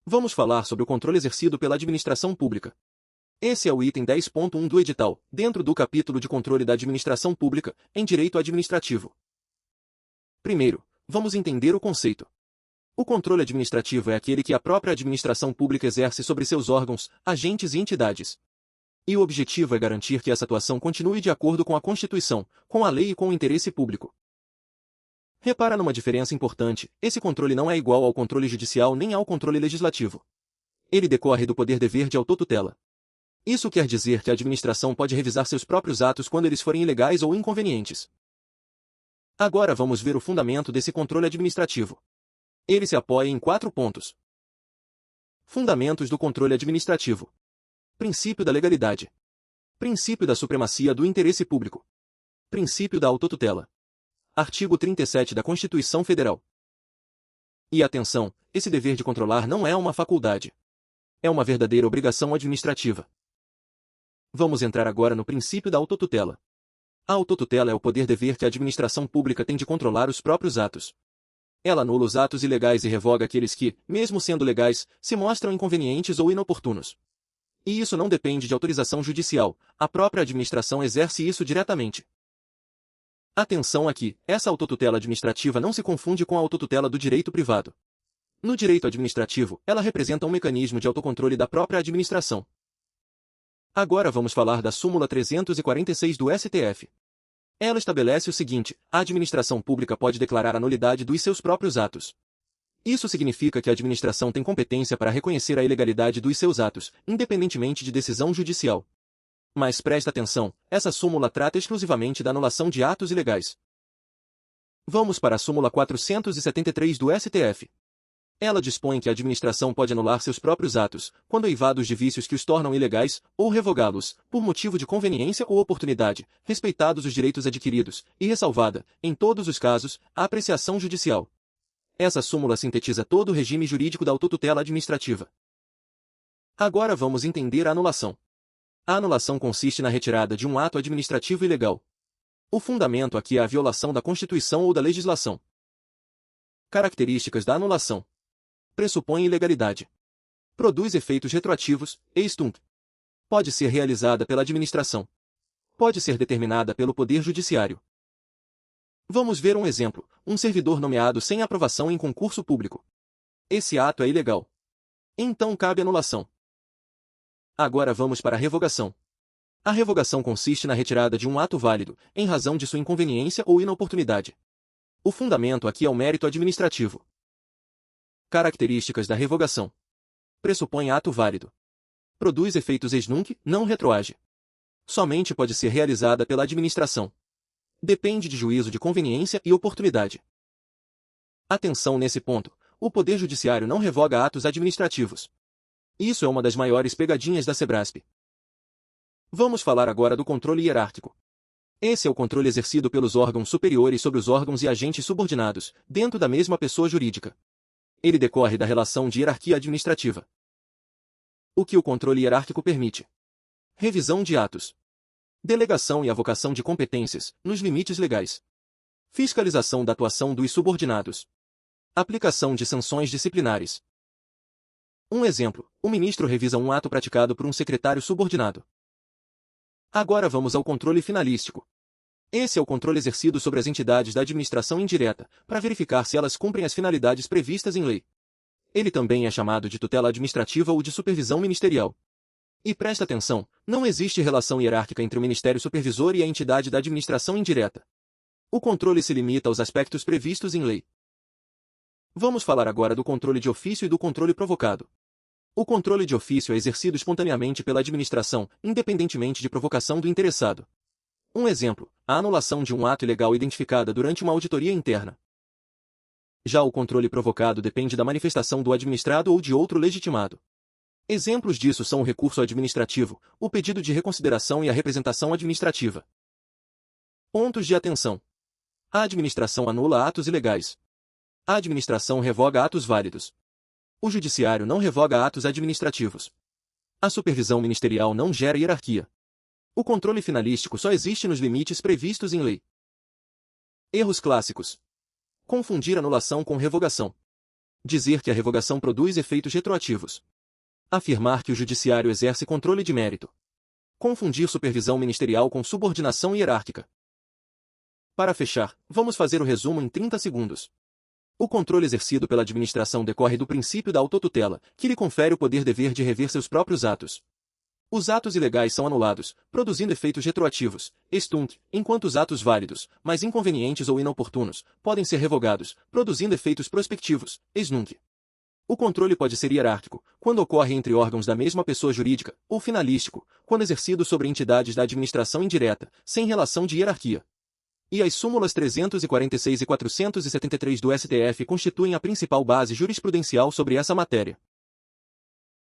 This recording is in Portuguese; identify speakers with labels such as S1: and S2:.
S1: Vamos falar sobre o controle exercido pela administração pública. Esse é o item 10.1 do edital, dentro do capítulo de controle da administração pública, em direito administrativo. Primeiro, vamos entender o conceito. O controle administrativo é aquele que a própria administração pública exerce sobre seus órgãos, agentes e entidades. E o objetivo é garantir que essa atuação continue de acordo com a Constituição, com a lei e com o interesse público. Repara numa diferença importante: esse controle não é igual ao controle judicial nem ao controle legislativo. Ele decorre do poder-dever de autotutela. Isso quer dizer que a administração pode revisar seus próprios atos quando eles forem ilegais ou inconvenientes. Agora vamos ver o fundamento desse controle administrativo. Ele se apoia em 4 pontos. Fundamentos do controle administrativo. Princípio da legalidade. Princípio da supremacia do interesse público. Princípio da autotutela. Artigo 37 da Constituição Federal. E atenção, esse dever de controlar não é uma faculdade. É uma verdadeira obrigação administrativa. Vamos entrar agora no princípio da autotutela. A autotutela é o poder-dever que a administração pública tem de controlar os próprios atos. Ela anula os atos ilegais e revoga aqueles que, mesmo sendo legais, se mostram inconvenientes ou inoportunos. E isso não depende de autorização judicial, a própria administração exerce isso diretamente. Atenção aqui, essa autotutela administrativa não se confunde com a autotutela do direito privado. No direito administrativo, ela representa um mecanismo de autocontrole da própria administração. Agora vamos falar da súmula 346 do STF. Ela estabelece o seguinte: a administração pública pode declarar a nulidade dos seus próprios atos. Isso significa que a administração tem competência para reconhecer a ilegalidade dos seus atos, independentemente de decisão judicial. Mas presta atenção, essa súmula trata exclusivamente da anulação de atos ilegais. Vamos para a súmula 473 do STF. Ela dispõe que a administração pode anular seus próprios atos, quando eivados de vícios que os tornam ilegais, ou revogá-los, por motivo de conveniência ou oportunidade, respeitados os direitos adquiridos, e ressalvada, em todos os casos, a apreciação judicial. Essa súmula sintetiza todo o regime jurídico da autotutela administrativa. Agora vamos entender a anulação. A anulação consiste na retirada de um ato administrativo ilegal. O fundamento aqui é a violação da Constituição ou da legislação. Características da anulação. Pressupõe ilegalidade. Produz efeitos retroativos, ex-tunc. Pode ser realizada pela administração. Pode ser determinada pelo Poder Judiciário. Vamos ver um exemplo: um servidor nomeado sem aprovação em concurso público. Esse ato é ilegal. Então cabe anulação. Agora vamos para a revogação. A revogação consiste na retirada de um ato válido, em razão de sua inconveniência ou inoportunidade. O fundamento aqui é o mérito administrativo. Características da revogação. Pressupõe ato válido. Produz efeitos ex nunc, não retroage. Somente pode ser realizada pela administração. Depende de juízo de conveniência e oportunidade. Atenção nesse ponto: o Poder Judiciário não revoga atos administrativos. Isso é uma das maiores pegadinhas da Sebrasp. Vamos falar agora do controle hierárquico. Esse é o controle exercido pelos órgãos superiores sobre os órgãos e agentes subordinados, dentro da mesma pessoa jurídica. Ele decorre da relação de hierarquia administrativa. O que o controle hierárquico permite? Revisão de atos. Delegação e avocação de competências, nos limites legais. Fiscalização da atuação dos subordinados. Aplicação de sanções disciplinares. Um exemplo: o ministro revisa um ato praticado por um secretário subordinado. Agora vamos ao controle finalístico. Esse é o controle exercido sobre as entidades da administração indireta, para verificar se elas cumprem as finalidades previstas em lei. Ele também é chamado de tutela administrativa ou de supervisão ministerial. E presta atenção, não existe relação hierárquica entre o Ministério Supervisor e a entidade da administração indireta. O controle se limita aos aspectos previstos em lei. Vamos falar agora do controle de ofício e do controle provocado. O controle de ofício é exercido espontaneamente pela administração, independentemente de provocação do interessado. Um exemplo: a anulação de um ato ilegal identificada durante uma auditoria interna. Já o controle provocado depende da manifestação do administrado ou de outro legitimado. Exemplos disso são o recurso administrativo, o pedido de reconsideração e a representação administrativa. Pontos de atenção. A administração anula atos ilegais. A administração revoga atos válidos. O judiciário não revoga atos administrativos. A supervisão ministerial não gera hierarquia. O controle finalístico só existe nos limites previstos em lei. Erros clássicos. Confundir anulação com revogação. Dizer que a revogação produz efeitos retroativos. Afirmar que o judiciário exerce controle de mérito. Confundir supervisão ministerial com subordinação hierárquica. Para fechar, vamos fazer o resumo em 30 segundos. O controle exercido pela administração decorre do princípio da autotutela, que lhe confere o poder-dever de rever seus próprios atos. Os atos ilegais são anulados, produzindo efeitos retroativos, extunc, enquanto os atos válidos, mas inconvenientes ou inoportunos, podem ser revogados, produzindo efeitos prospectivos, ex nunc. O controle pode ser hierárquico, quando ocorre entre órgãos da mesma pessoa jurídica, ou finalístico, quando exercido sobre entidades da administração indireta, sem relação de hierarquia. E as súmulas 346 e 473 do STF constituem a principal base jurisprudencial sobre essa matéria.